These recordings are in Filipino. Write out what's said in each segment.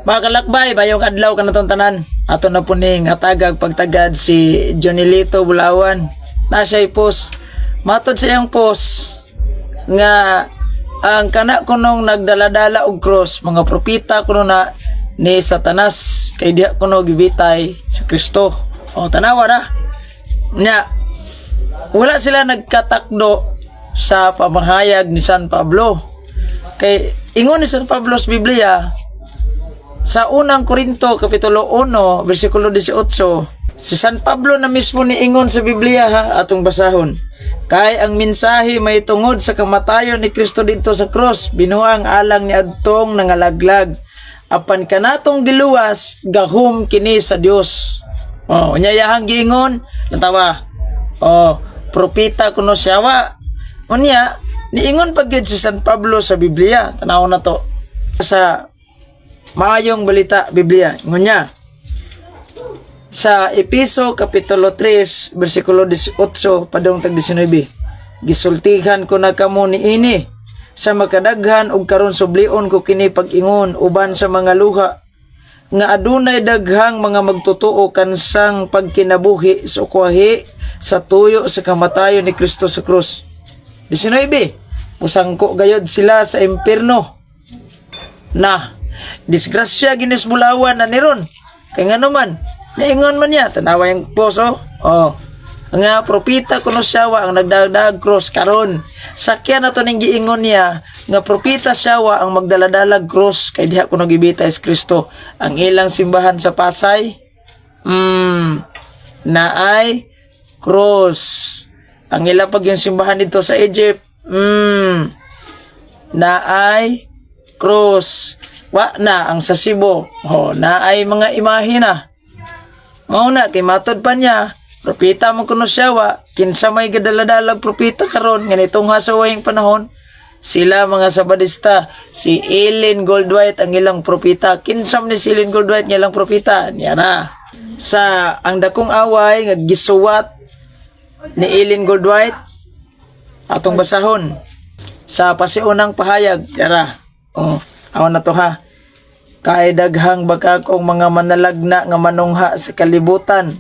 Mga kalakbay, bayong adlaw ka na tong tanan. Ato na po ning hatagag pagtagad si Jonilito Bulawan. Na siya'y post. Matod sa iyang post nga ang kana kunong nagdaladala og cross, mga propeta kuno na ni Satanas kay diha kuno gibitay si Kristo. O tanawa na. Nya wala sila nagkatakdo sa pamahayag ni San Pablo. Kay ingon ni San Pablo sa Biblia sa unang Korinto kapitulo 1 bersikulo 18, si San Pablo na mismo ni ingon sa Biblia ha, atong basahon. Kay ang mensahe may tungod sa kamatayon ni Kristo dito sa cross, binuang alang ni adtong nangalaglag. Apan kanatong giluwas, gahom kini sa Dios. Oh, unyayahang giingon, natawa. Oh, propeta kuno siya wa. Unya, niingon pagid si San Pablo sa Biblia. Tanaw na to. Sa maayong balita Biblia, ngunya sa Episo kapitulo 3 bersikulo 18 padung tag 19, gisultihan ko na kamo niini sa makadaghan ug karon sublion ko kini pag-ingon uban sa mga luha nga adunay daghang mga magtotoo kansang pagkinabuhi sa ukwahi sa tuyo sa kamatayon ni Kristo sa krus. 19, pusangko gayod sila sa impierno na disgrasya ginis Bulawan na niron. Kay nga naman, naingon man niya, tanawa yung poso. Oh, nga propita kuno siya wa ang nagdadag cross karon. Sakyan na to ning giingon niya nga propita siya wa ang magdaladalag cross kay diha kuno gibitay is Kristo. Ang ilang simbahan sa Pasay, naay cross. Ang ilang pag yung simbahan dito sa Egypt, naay cross. Wa na ang sa Cebu, na ay mga imahe na. Mauna kay matod pa niya, propeta mo kuno siya wa, kinsa may gadaladalag propeta karon ganitong hasawayng panahon. Sila mga Sabadista, si Ellen Goldwhite ang ilang propeta. Kinsam ni si Ellen Goldwhite ng ilang propeta niya na. Sa ang dakong away nga gisuwat ni Ellen Goldwhite atong basahon sa pasiunang pahayag yara. Oh, awan na to ha. Kay daghang baka kong mga manalagna nga manungha sa kalibutan.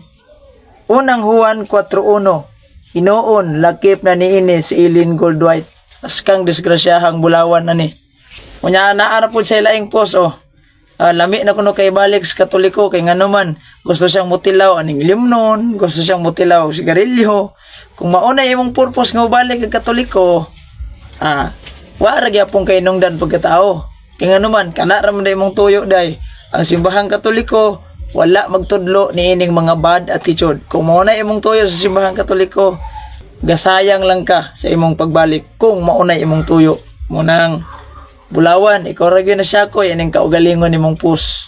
Unang Juan 4:1, hinuon lakip na niini si Ellen Goldwhite. Askang disgrasyahang Bulawan na ni. Unya naara po sa ilaing post lami na kuno kay balik sa Katoliko kay nganuman gusto siyang mutilaw aning limnon, gusto siyang mutilaw sigarilyo. Kung mauna imong purpose nga balik kay Katoliko, wa ra gyapon kay nungdan pagkatao. Kaya naman, kana raman day mong tuyo day. Ang simbahang Katoliko, wala magtudlo ni ining mga bad attitude. Kung mauna imong tuyo sa simbahang Katoliko, gasayang lang ka sa imong pagbalik kung mauna imong tuyo. Munang Bulawan, ikaw ra gyud na siya ko, yaning kaugalingon imong pus.